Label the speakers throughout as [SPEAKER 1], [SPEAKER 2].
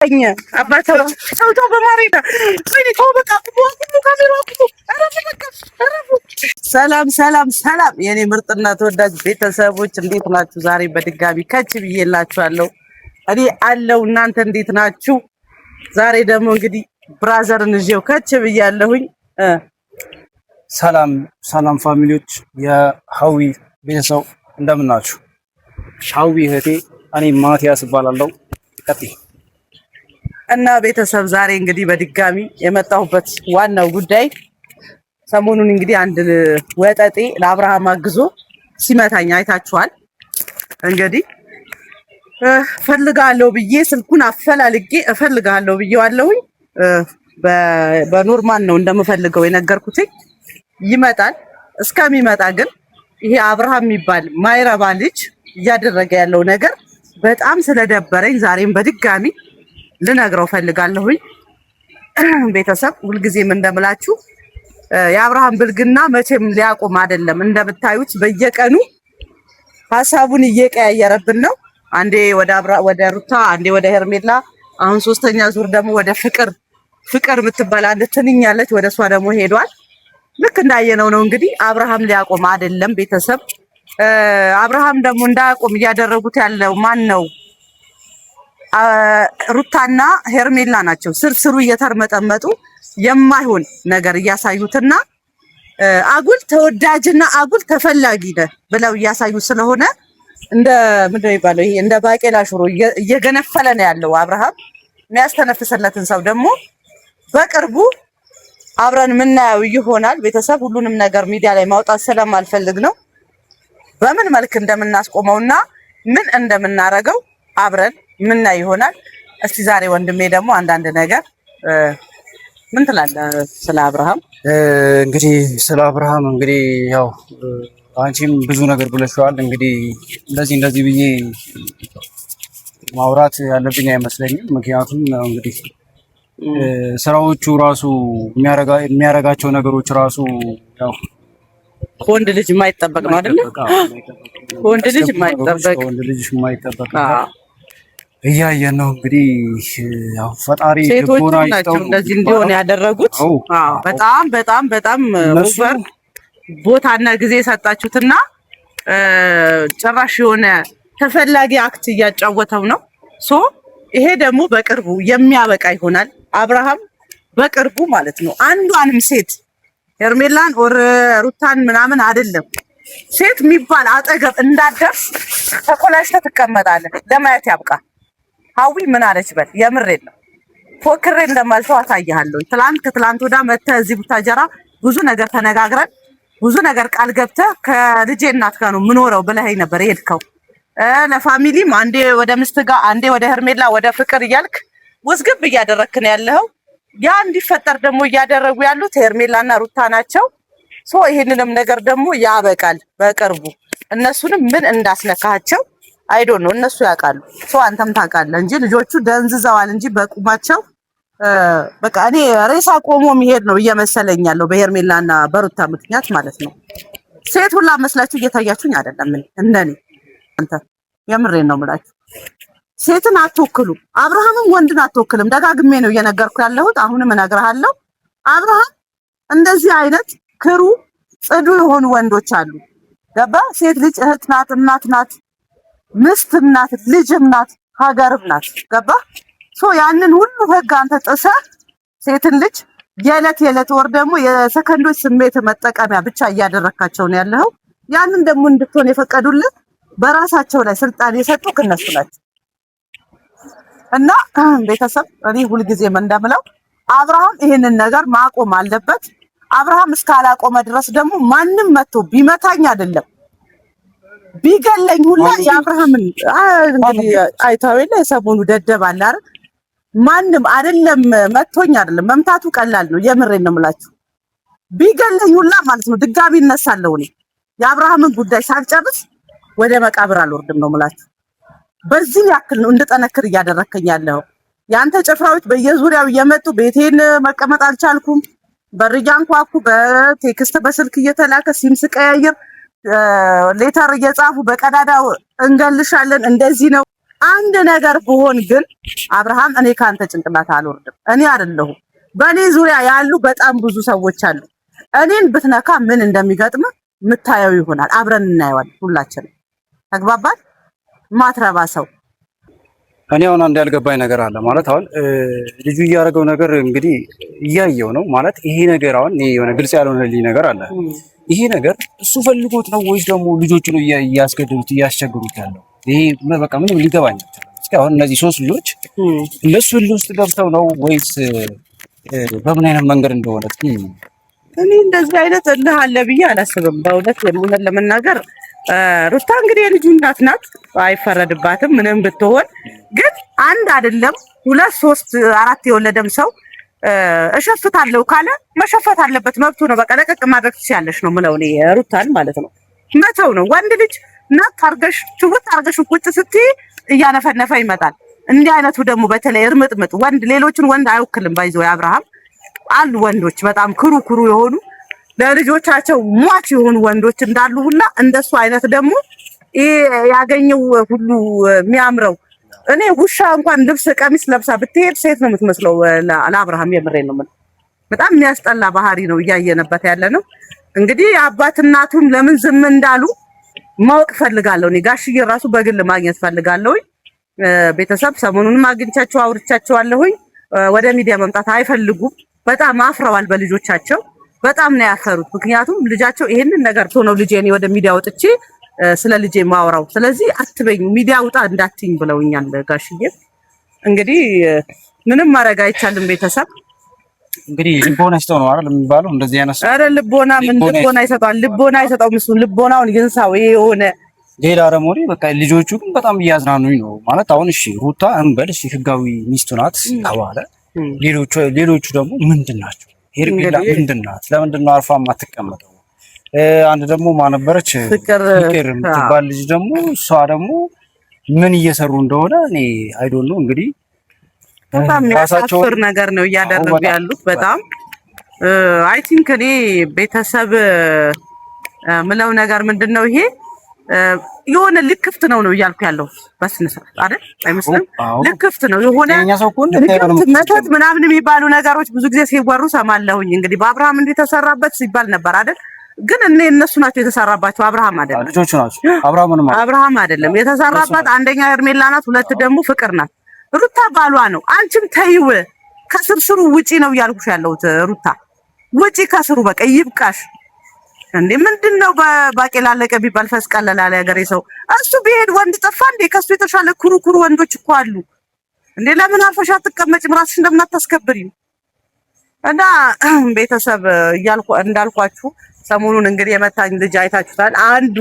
[SPEAKER 1] አባተው ተው በማሪዳ ወይኔ ተው በቃ ካሜራ ሰላም ሰላም ሰላም የኔ ምርጥና ተወዳጅ ቤተሰቦች እንዴት ናችሁ? ዛሬ በድጋሚ ከች ብዬላችኋለሁ። እኔ አለው እናንተ እንዴት ናችሁ? ዛሬ ደግሞ እንግዲህ ብራዘርን ይዤው ከች ብያለሁኝ።
[SPEAKER 2] ሰላም ሰላም ፋሚሊዎች፣ የሀዊ ቤተሰብ እንደምን ናችሁ? ሀዊ እህቴ፣ እኔ ማቲያስ እባላለሁ። ቀጥይ
[SPEAKER 1] እና ቤተሰብ ዛሬ እንግዲህ በድጋሚ የመጣሁበት ዋናው ጉዳይ ሰሞኑን እንግዲህ አንድ ወጠጤ ለአብርሃም አግዞ ሲመታኝ አይታችኋል። እንግዲህ ፈልጋለሁ ብዬ ስልኩን አፈላልጌ እፈልጋለሁ ብዬዋለሁኝ። በኖርማል ነው እንደምፈልገው የነገርኩት። ይመጣል። እስከሚመጣ ግን ይሄ አብርሃም የሚባል ማይረባ ልጅ እያደረገ ያለው ነገር በጣም ስለደበረኝ ዛሬም በድጋሚ ልነግረው ፈልጋለሁኝ። ቤተሰብ ሁልጊዜም እንደምላችሁ የአብርሃም ብልግና መቼም ሊያቆም አይደለም። እንደምታዩት በየቀኑ ሀሳቡን እየቀያየረብን ነው። አንዴ ወደ ሩታ፣ አንዴ ወደ ሄርሜላ፣ አሁን ሶስተኛ ዙር ደግሞ ወደ ፍቅር የምትባል አንድ ትንኝ ያለች ወደ እሷ ደግሞ ሄዷል። ልክ እንዳየነው ነው እንግዲህ አብርሃም ሊያቆም አይደለም። ቤተሰብ አብርሃም ደግሞ እንዳያቆም እያደረጉት ያለው ማን ነው? ሩታና ሄርሜላ ናቸው። ስርስሩ እየተርመጠመጡ የማይሆን ነገር እያሳዩትና አጉል ተወዳጅና አጉል ተፈላጊ ነህ ብለው እያሳዩ ስለሆነ እንደ ምንድነው የሚባለው ይሄ እንደ ባቄላ ሽሮ እየገነፈለ ነው ያለው አብርሃም። የሚያስተነፍሰለትን ሰው ደግሞ በቅርቡ አብረን የምናየው ይሆናል። ቤተሰብ ሁሉንም ነገር ሚዲያ ላይ ማውጣት ስለማልፈልግ ነው። በምን መልክ እንደምናስቆመውና ምን እንደምናረገው አብረን ምናይ ይሆናል። እስቲ ዛሬ ወንድሜ ደግሞ አንዳንድ ነገር ምን ትላለህ ስለ አብርሃም?
[SPEAKER 2] እንግዲህ ስለ አብርሃም እንግዲህ ያው አንቺም ብዙ ነገር ብለሽዋል። እንግዲህ እንደዚህ ብዬ ማውራት ያለብኝ አይመስለኝም። ምክንያቱም እንግዲህ ስራዎቹ ራሱ የሚያረጋቸው ነገሮች ራሱ ያው
[SPEAKER 1] ወንድ ልጅ የማይጠበቅ ነው አይደል? ወንድ ልጅ የማይጠበቅ እያየን ነው እንግዲህ ያው ፈጣሪ ልቦና ይስጠው እንደዚህ እንዲሆን ያደረጉት። በጣም በጣም በጣም ኦቨር ቦታና ጊዜ ሰጣችሁትና ጭራሽ የሆነ ተፈላጊ አክት እያጫወተው ነው። ሶ ይሄ ደግሞ በቅርቡ የሚያበቃ ይሆናል። አብርሃም በቅርቡ ማለት ነው አንዷንም ሴት ሄርሜላን ኦር ሩታን ምናምን አይደለም ሴት የሚባል አጠገብ እንዳደርስ ተኮላሽተህ ትቀመጣለህ። ለማየት ያብቃ። ሀዊ ምን አለች በል። የምሬን ነው። ፎክሬ እንደማልተው አሳይሃለሁ። ከትላንት ወዳ መተህ እዚህ ቡታጀራ ብዙ ነገር ተነጋግረን ብዙ ነገር ቃል ገብተህ ከልጄ እናት ጋር ነው የምኖረው ብለኸኝ ነበር የሄድከው። ለፋሚሊም አንዴ ወደ ሚስት ጋር አንዴ ወደ ሄርሜላ ወደ ፍቅር እያልክ ውዝግብ እያደረግክ ነው ያለኸው። ያ እንዲፈጠር ደግሞ እያደረጉ ያሉት ሄርሜላና ሩታ ናቸው። ሶ ይሄንንም ነገር ደግሞ ያበቃል በቅርቡ። እነሱንም ምን እንዳስነካቸው አይዶ ነው እነሱ ያውቃሉ። ሶ አንተም ታውቃለህ እንጂ ልጆቹ ደንዝዘዋል እንጂ በቁማቸው በቃ እኔ ሬሳ ቆሞ የሚሄድ ነው እየመሰለኝ ያለው በሄርሜላና በሩታ ምክንያት ማለት ነው። ሴት ሁላ መስላችሁ እየታያችሁኝ አይደለም። እንደኔ አንተ የምሬን ነው የምላችሁ። ሴትን አትወክሉ። አብርሃምም ወንድን አትወክልም። ደጋግሜ ነው እየነገርኩ ያለሁት። አሁንም እነግርሃለሁ። አብርሃም እንደዚህ አይነት ክሩ ጽዱ የሆኑ ወንዶች አሉ። ገባ? ሴት ልጅ እህት ናት፣ እናት ናት፣ ምስትም ናት፣ ልጅም ናት፣ ሀገርም ናት። ገባ? ሶ ያንን ሁሉ ህግ አንተ ጥሰህ ሴትን ልጅ የዕለት ወር ደግሞ የሰከንዶች ስሜት መጠቀሚያ ብቻ እያደረካቸው ነው ያለው። ያንን ደግሞ እንድትሆን የፈቀዱልህ በራሳቸው ላይ ስልጣን የሰጡህ እነሱ ናቸው። እና ቤተሰብ እኔ ሁልጊዜም እንደምለው አብርሃም ይሄንን ነገር ማቆም አለበት። አብርሃም እስካላቆመ ድረስ ደግሞ ማንም መጥቶ ቢመታኝ አይደለም ቢገለኝ ሁላ የአብርሃምን እንግዲህ አይታው የለ የሰሞኑ ደደብ አለ አይደል? ማንም አይደለም መጥቶኝ አይደለም መምታቱ ቀላል ነው። የምሬን ነው የምላችሁ። ቢገለኝ ሁላ ማለት ነው ድጋሚ እነሳለሁ። እኔ የአብርሃምን ጉዳይ ሳልጨርስ ወደ መቃብር አልወርድም ነው የምላችሁ። በዚህ ያክል ነው እንድጠነክር እያደረከኝ ያለው። ያንተ ጭፍራዎች በየዙሪያው እየመጡ ቤቴን መቀመጥ አልቻልኩም። በርጃን ኳኩ በቴክስት በስልክ እየተላከ ሲም ስቀያየር ሌተር እየጻፉ በቀዳዳው እንገልሻለን እንደዚህ ነው
[SPEAKER 3] አንድ ነገር ብሆን ግን አብርሃም እኔ ካንተ ጭንቅላት አልወርድም። እኔ አይደለሁም በእኔ ዙሪያ ያሉ በጣም ብዙ ሰዎች አሉ። እኔን ብትነካ ምን እንደሚገጥም ምታየው ይሆናል። አብረን እናየዋለን ሁላችንም። ተግባባን? ማትረባ ሰው
[SPEAKER 2] እኔ አሁን አንድ ያልገባኝ ነገር አለ ማለት አሁን ልጁ እያደረገው ነገር እንግዲህ እያየው ነው ማለት ይሄ ነገር አሁን የሆነ ግልጽ ያልሆነልኝ ነገር አለ። ይሄ ነገር እሱ ፈልጎት ነው ወይስ ደግሞ ልጆቹ ነው እያስገደዱት እያስቸገሩት ያለው? ይሄ በቃ ምንም ሊገባኝ አይችልም። እስኪ አሁን እነዚህ 3 ልጆች እነሱ ውስጥ ገብተው ነው ወይስ በምን አይነት መንገድ እንደሆነ
[SPEAKER 3] እኔ እንደዚህ አይነት እልህ አለ ብዬ አላስብም። በእውነት የምሆነን ለመናገር ሩታ እንግዲህ የልጁ እናት ናት፣ አይፈረድባትም ምንም ብትሆን። ግን አንድ አይደለም 2 3 4 የወለደም ሰው እሸፍታለሁ ካለ መሸፈት አለበት፣ መብቱ ነው። በቃ ለቀቅ ማድረግ ትችያለሽ ነው የምለው እኔ ሩታን ማለት ነው። መተው ነው። ወንድ ልጅ ናት አርገሽ ትውት አርገሽ ቁጭ ስትይ እያነፈነፈ ይመጣል። እንዲህ አይነቱ ደግሞ በተለይ እርምጥምጥ ወንድ ሌሎችን ወንድ አይወክልም። ባይዘው አብርሃም አሉ ወንዶች በጣም ኩሩ የሆኑ ለልጆቻቸው ሟች የሆኑ ወንዶች እንዳሉ ሁላ እንደሱ አይነት ደግሞ ያገኘው ሁሉ የሚያምረው። እኔ ውሻ እንኳን ልብስ ቀሚስ ለብሳ ብትሄድ ሴት ነው የምትመስለው ለአብርሃም። የምሬን ነው። በጣም የሚያስጠላ ባህሪ ነው እያየነበት ያለ ነው። እንግዲህ አባት እናቱም ለምን ዝም እንዳሉ ማወቅ ፈልጋለሁ። እኔ ጋሽዬ ራሱ በግል ማግኘት ፈልጋለሁ። ቤተሰብ ሰሞኑንም አግኝቻቸው አውርቻቸዋለሁኝ። ወደ ሚዲያ መምጣት አይፈልጉም። በጣም አፍረዋል በልጆቻቸው። በጣም ነው ያፈሩት። ምክንያቱም ልጃቸው ይሄንን ነገር ነው ልጄ እኔ ወደ ሚዲያ ወጥቼ ስለ ልጄ ማውራው ስለዚህ አትበኝ ሚዲያ ውጣ እንዳትኝ ብለውኛል ጋሽዬ። እንግዲህ ምንም ማድረግ አይቻልም። ቤተሰብ
[SPEAKER 2] እንግዲህ ልቦና ይሰጠው ነው አይደል የሚባለው? እንደዚህ አይነት
[SPEAKER 3] አረ ልቦና ምን ልቦና ይሰጣል? ልቦና ይሰጣው ምስሉ ልቦናውን ይንሳው። ይሄ የሆነ
[SPEAKER 2] ሌላ ደግሞ በቃ ልጆቹ ግን በጣም እያዝናኑኝ ነው ማለት አሁን እሺ ሩታ እንበል እሺ ህጋዊ ሚስቱ ናት ተባለ። ሌሎቹ ደግሞ ምንድን ናቸው? ሄርሜላ ምንድን ናት? ለምንድን ነው አርፋ የማትቀመጠው? አንድ ደግሞ ማነበረች ፍቅር የምትባል ልጅ ደግሞ እሷ ደግሞ ምን እየሰሩ እንደሆነ እኔ አይዶን ነው እንግዲህ
[SPEAKER 3] በጣም የሚያሳፍር ነገር ነው እያደረጉ ያሉት። በጣም አይ ቲንክ እኔ ቤተሰብ ምለው ነገር ምንድነው ይሄ የሆነ ልክፍት ነው እያልኩ ያለው በስነ ስርዓት አይደል? አይመስልም? ልክፍት ነው የሆነ መተት ምናምን የሚባሉ ነገሮች ብዙ ጊዜ ሲወሩ ሰማለሁኝ። እንግዲህ በአብርሃም እንዲተሰራበት ሲባል ነበር አይደል? ግን እነሱ ናቸው የተሰራባቸው፣ አብርሃም አይደለም።
[SPEAKER 2] ልጆቹ ናቸው።
[SPEAKER 3] አብርሃም አይደለም የተሰራባት። አንደኛ ሄርሜላ ናት፣ ሁለት ደግሞ ፍቅር ናት። ሩታ ባሏ ነው። አንቺም ተይው ከስርስሩ ውጪ ነው እያልኩሽ ያለሁት። ሩታ ውጪ ከስሩ በቃ ይብቃሽ። እንዴ ምንድነው በባቄላ አለቀ ቢባል ፈስቀለላ ያለ ሀገሬ ሰው እሱ ቢሄድ ወንድ ጠፋ እንዴ? ከሱ የተሻለ ኩሩ ወንዶች እኮ አሉ እንዴ። ለምን አርፈሽ አትቀመጭም? ራስሽ እንደምን አታስከብሪው? እና ቤተሰብ እንዳልኳችሁ ሰሞኑን እንግዲህ የመታኝ ልጅ አይታችሁታል። አንዱ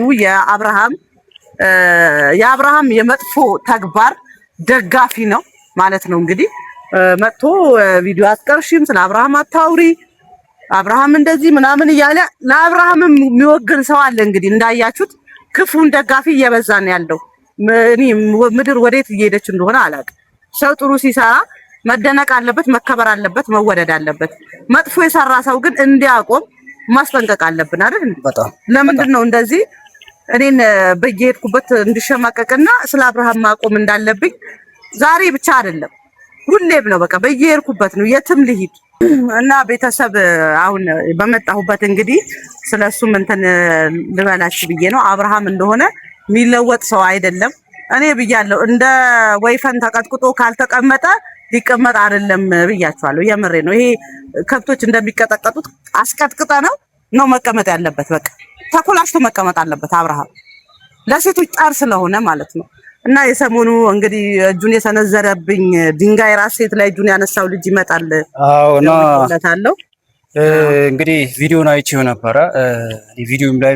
[SPEAKER 3] የአብርሃም የመጥፎ ተግባር ደጋፊ ነው ማለት ነው። እንግዲህ መጥቶ ቪዲዮ አትቀርሺም፣ ስለ አብርሃም አታውሪ፣ አብርሃም እንደዚህ ምናምን እያለ ለአብርሃም የሚወግን ሰው አለ። እንግዲህ እንዳያችሁት ክፉን ደጋፊ እየበዛ ነው ያለው። እኔ ምድር ወዴት እየሄደች እንደሆነ አላውቅም። ሰው ጥሩ ሲሰራ መደነቅ አለበት፣ መከበር አለበት፣ መወደድ አለበት። መጥፎ የሰራ ሰው ግን እንዲያቆም ማስጠንቀቅ አለብን አይደል? በጣም ለምንድን ነው እንደዚህ እኔን በየሄድኩበት እንድሸማቀቅና ስለ አብርሃም ማቆም እንዳለብኝ ዛሬ ብቻ አይደለም ሁሌም ነው። በቃ በየሄድኩበት ነው የትም ልሂድ እና ቤተሰብ አሁን በመጣሁበት እንግዲህ ስለሱም እንትን ልበላችሁ ብዬ ነው። አብርሃም እንደሆነ የሚለወጥ ሰው አይደለም። እኔ ብያለሁ እንደ ወይፈን ተቀጥቅጦ ካልተቀመጠ ሊቀመጥ አይደለም ብያችኋለሁ። የምሬ ነው። ይሄ ከብቶች እንደሚቀጠቀጡት አስቀጥቅጠ ነው መቀመጥ ያለበት። በቃ ተኮላሽቶ መቀመጥ አለበት አብርሃም ለሴቶች ጣር ስለሆነ ማለት ነው። እና የሰሞኑ እንግዲህ እጁን የሰነዘረብኝ ድንጋይ ራስ ሴት ላይ እጁን ያነሳው ልጅ ይመጣል።
[SPEAKER 2] አዎና እንግዲህ ቪዲዮን አይቼው ነበረ። ቪዲዮም ላይ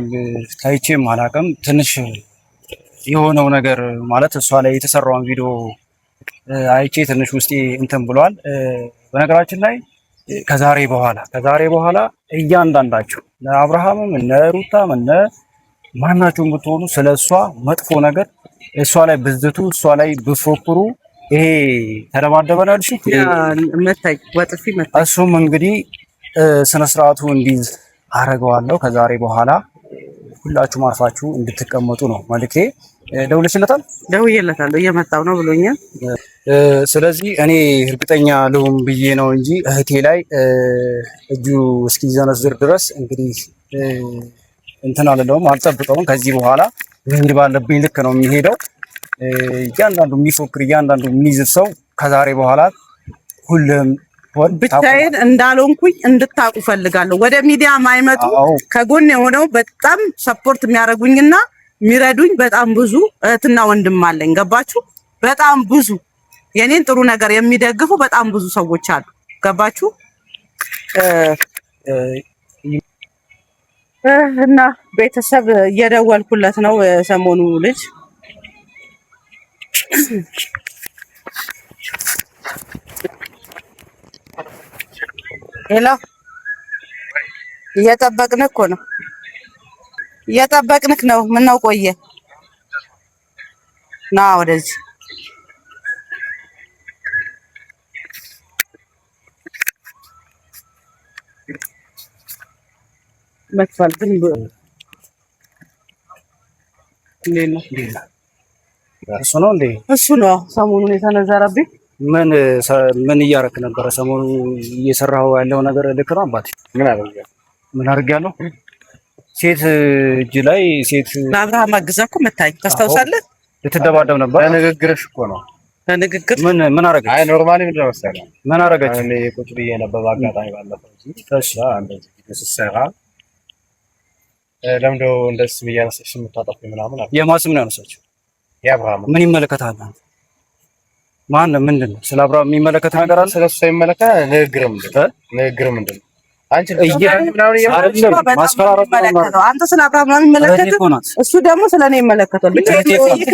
[SPEAKER 2] ታይቼም አላውቅም። ትንሽ የሆነው ነገር ማለት እሷ ላይ የተሰራውን ቪዲዮ አይቼ ትንሽ ውስጤ እንትን ብሏል። በነገራችን ላይ ከዛሬ በኋላ እያንዳንዳችሁ ለአብርሃምም እነ ሩታም እነ ማናችሁም ብትሆኑ ስለሷ መጥፎ ነገር እሷ ላይ ብዝቱ እሷ ላይ ብፎክሩ ይሄ ተደባደበናል እሺ
[SPEAKER 3] መታይ ወጥፊ መታይ
[SPEAKER 2] እሱም እንግዲህ ስነ ስርዓቱ እንዲዝ አረጋዋለሁ። ከዛሬ በኋላ ሁላችሁም አርፋችሁ እንድትቀመጡ ነው መልእክቴ። ደውለሽለታል?
[SPEAKER 3] ደውዬለታለሁ እየመጣሁ ነው ብሎኛል።
[SPEAKER 2] ስለዚህ እኔ እርግጠኛ ልሁን ብዬ ነው እንጂ እህቴ ላይ እጁ እስኪዘነዝር ድረስ እንግዲህ እንትን አልለውም፣ አልጠብቀውም። ከዚህ በኋላ መሄድ ባለብኝ ልክ ነው የሚሄደው። እያንዳንዱ የሚፎክር እያንዳንዱ የሚይዝ ሰው ከዛሬ በኋላ ሁሉም
[SPEAKER 3] ብቻዬን እንዳልሆንኩኝ እንድታውቁ ፈልጋለሁ። ወደ ሚዲያ ማይመጡ ከጎን የሆነው በጣም ሰፖርት የሚያደርጉኝና የሚረዱኝ በጣም ብዙ እህትና ወንድም አለኝ። ገባችሁ? በጣም ብዙ የኔን ጥሩ ነገር የሚደግፉ በጣም ብዙ ሰዎች አሉ። ገባችሁ? እና ቤተሰብ እየደወልኩለት ነው ሰሞኑ ልጅ ሄሎ፣ እየጠበቅንህ እኮ ነው። እየጠበቅንህ ነው። ምነው ቆየ? ና ወደዚህ። መጥፋል ግን
[SPEAKER 2] እሱ ነው እንዴ?
[SPEAKER 3] እሱ ነው ሰሞኑን የተነዘረብኝ።
[SPEAKER 2] ምን እያረክ ነበረ? ሰሞኑ እየሰራው ያለው ነገር ልክ ነው አባቴ? ምን አድርጌያለሁ? ሴት እጅ ላይ ሴት
[SPEAKER 3] ለአብርሃም አግዛ እኮ መታኝ። ታስታውሳለህ?
[SPEAKER 2] ልትደባደብ ነበር።
[SPEAKER 4] ለንግግርሽ እኮ ነው።
[SPEAKER 3] ለንግግር
[SPEAKER 2] ምን አረገች?
[SPEAKER 4] አይ ኖርማሊ ምን መሰለህ፣
[SPEAKER 2] ምን አረገች?
[SPEAKER 4] እኔ ቁጭ ብዬ ነበር በአጋጣሚ ባለፈው እንጂ ተሻ እንደዚህ ቪዲዮ ስትሰራ ለምዶ እንደዚህ ስም እያነሳሽ የምታጠፊ ምናምን አለ።
[SPEAKER 2] የማን ስም ነው ያነሳችው?
[SPEAKER 4] የአብርሃም።
[SPEAKER 2] ምን ይመለከታል? ማን ምንድን ነው? ስለ አብርሃም የሚመለከት ነገር አለ?
[SPEAKER 4] ስለሱ ሳይመለከት ንግግር ምንድን ነው? አንቺ
[SPEAKER 2] ማስፈራራት
[SPEAKER 3] ነው። አንተ ስለ አብርሃም ነው የሚመለከተው፣ እሱ ደግሞ ስለ እኔ ይመለከታል።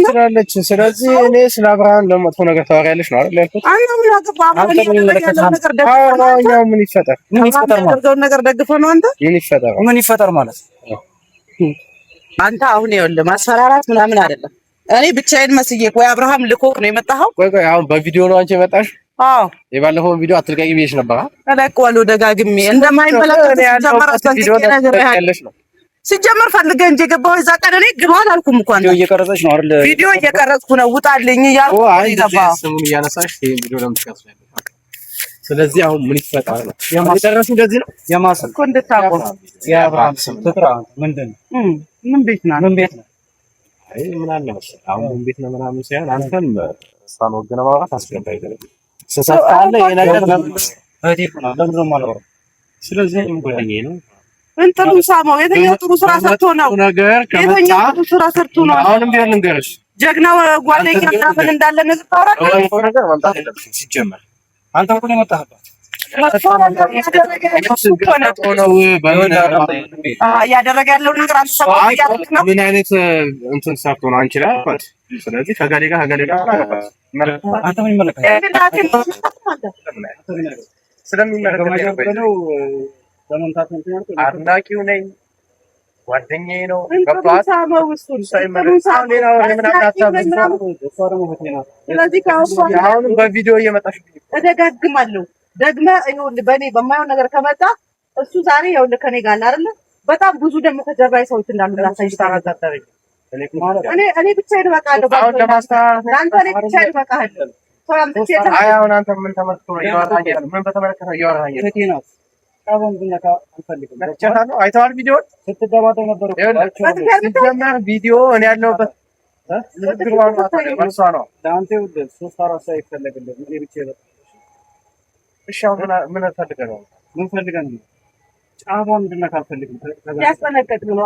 [SPEAKER 4] ትላለች። ስለዚህ እኔ ስለ አብርሃም ለመጥፎ ነገር ታወሪያለሽ ነው አይደል ያልኩት? ምን ይፈጠር
[SPEAKER 3] ነገር ደግፈህ ነው አንተ።
[SPEAKER 2] ምን ይፈጠር ማለት
[SPEAKER 3] አንተ አሁን ይኸውልህ ማስፈራራት ምናምን አይደለም። እኔ ብቻዬን መስዬ ወይ አብርሃም ልኮክ ነው የመጣኸው?
[SPEAKER 4] ቆይ አሁን በቪዲዮ ነው አንቺ የመጣሽ?
[SPEAKER 3] አዎ
[SPEAKER 4] የባለፈው ቪዲዮ አትልቀቂ ብዬሽ ነበር።
[SPEAKER 3] እለቀዋለሁ ደጋግሜ እንደማይመለከት ሲጀመር ፈልገህ እንጂ የገባኸው እዛ ቀን እኔ ግባ አላልኩም እኮ አንተ።
[SPEAKER 2] እየቀረጸች ነው አይደል?
[SPEAKER 3] ቪዲዮ እየቀረጽኩ ነው ውጣልኝ እያልኩ ነው።
[SPEAKER 4] ስሙን እያነሳሽ ይሄን ቪዲዮ ለምትቀርጽ። ስለዚህ አሁን ምን ይፈጠራል ነው የደረሱ እንደዚህ ነው
[SPEAKER 2] የማሰብ
[SPEAKER 3] እኮ እንድታቆም
[SPEAKER 2] የአብርሃም ስም ትጥራ ምንድን ነው?
[SPEAKER 3] ምን ቤት ነው?
[SPEAKER 2] ምን ቤት ነው?
[SPEAKER 4] አይ ምን አለ መሰለህ አሁን ምን ቤት ነው ምናምን ሳይሆን አንተም እሷን ወገነ ማውራት አስገባኝ አይደለም። ሰሳታለ የነገር
[SPEAKER 2] እህቴ እኮ ነው ለምንድን ነው የማላወራው?
[SPEAKER 4] ስለዚህ ምን ጓደኛዬ ነው
[SPEAKER 3] እንትኑ ሳማው የተኛው ጥሩ ስራ ሰርቶ ነው
[SPEAKER 4] ነገር ከመጣ
[SPEAKER 3] ጥሩ ስራ ሰርቶ ነው።
[SPEAKER 4] አሁንም ቢሆን ልንገርሽ
[SPEAKER 3] ጀግናው ጓደኛ ምን እንዳለ ነገር ታወራለህ።
[SPEAKER 4] ነገር መምጣት የለብሽም ሲጀመር
[SPEAKER 2] አንተ እኮ ነው የመጣህባት
[SPEAKER 3] እያደረገ ያለው ነገር
[SPEAKER 4] ምን አይነት እንትን ሰርቶ ነው አንቺ ላይ አልኳት። ስለዚህ ከጋሌ ጋር
[SPEAKER 2] አንተ ምን ይመለከታል?
[SPEAKER 4] አድናቂው ነኝ ጓደኛዬ ነው። አሁንም በቪዲዮ እየመጣሽ
[SPEAKER 3] እደጋግማለሁ ደግመህ ይኸውልህ በእኔ በማይሆን ነገር ከመጣ እሱ ዛሬ ይኸውልህ ከኔ ጋር አይደለ በጣም ብዙ ደግሞ ከጀርባዬ ሰዎች እንዳሉ ላሳይሽ ታረጋግጣለህ። እኔ ብቻዬን እበቃለሁ። አንተ እኔ ብቻዬን እበቃለሁ።
[SPEAKER 4] አሁን አንተ ምን ተመልክቶ ነው እያወራኸኝ? ምን በተመለከተ እያወራኸኝ? አይተዋል ቪዲዮውን ስትደባደብ ነበር ሲጀመር ቪዲዮ እኔ ያለሁበት መልሷ ነው። እሺ አሁን ምን ፈልገህ ነው? ጫፏ ምንድን ነው? ካልፈልግም
[SPEAKER 3] ያስጠነቀቅ ነው።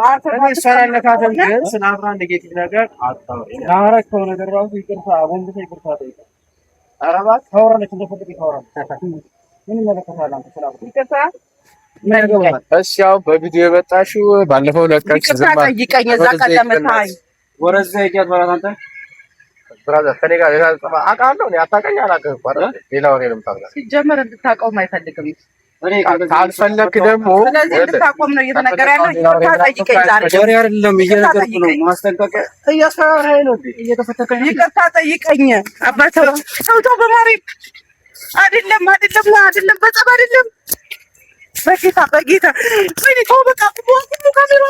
[SPEAKER 4] እሷን አልነካትም፣ ግን ስለ አብርሃም ኔጌቲቭ ነገር አታውሪ። ላደረግከው ነገር ራሱ ይቅርታ ወንድሜ ይቅርታ ጠይቀህ። ኧረ እባክህ ታወራለች፣ እንደፈለገች ታወራለች። ምን ይመለከታል አንተ ስለ አብርሃም? ይቅርታ እሺ ያው በቪዲዮ የመጣሽው ባለፈው ለቀቅሽ።
[SPEAKER 3] ይቅርታ ጠይቀኝ። እዛ ቀደምታኝ
[SPEAKER 2] ወረዛ ይያት ማለት አንተ
[SPEAKER 4] ብራዘር ከኔ ጋር ሌላ አውቃለሁ። እኔ አታውቀኝ አላውቅም እኮ አይደል? ሌላ ወሬ ነው የምታውቀው።
[SPEAKER 3] ሲጀመር እንድታውቀውም አይፈልግም።
[SPEAKER 4] ካልፈለክ ደግሞ
[SPEAKER 3] ስለዚህ እንድታቆም ነው እየተነገረ ያለው። ይቅርታ ጠይቀኝ። ዛሬ
[SPEAKER 2] ወሬ አይደለም እየነገርኩህ ነው። ማስጠንቀቂያ
[SPEAKER 4] እያስፈራራኸኝ ነው።
[SPEAKER 2] እየተፈተከኝ
[SPEAKER 3] ይቅርታ ጠይቀኝ። አባቴ ተው በማርያም አይደለም በጸብ አይደለም በጌታ ወይኔ ተው በቃ። ካሜራ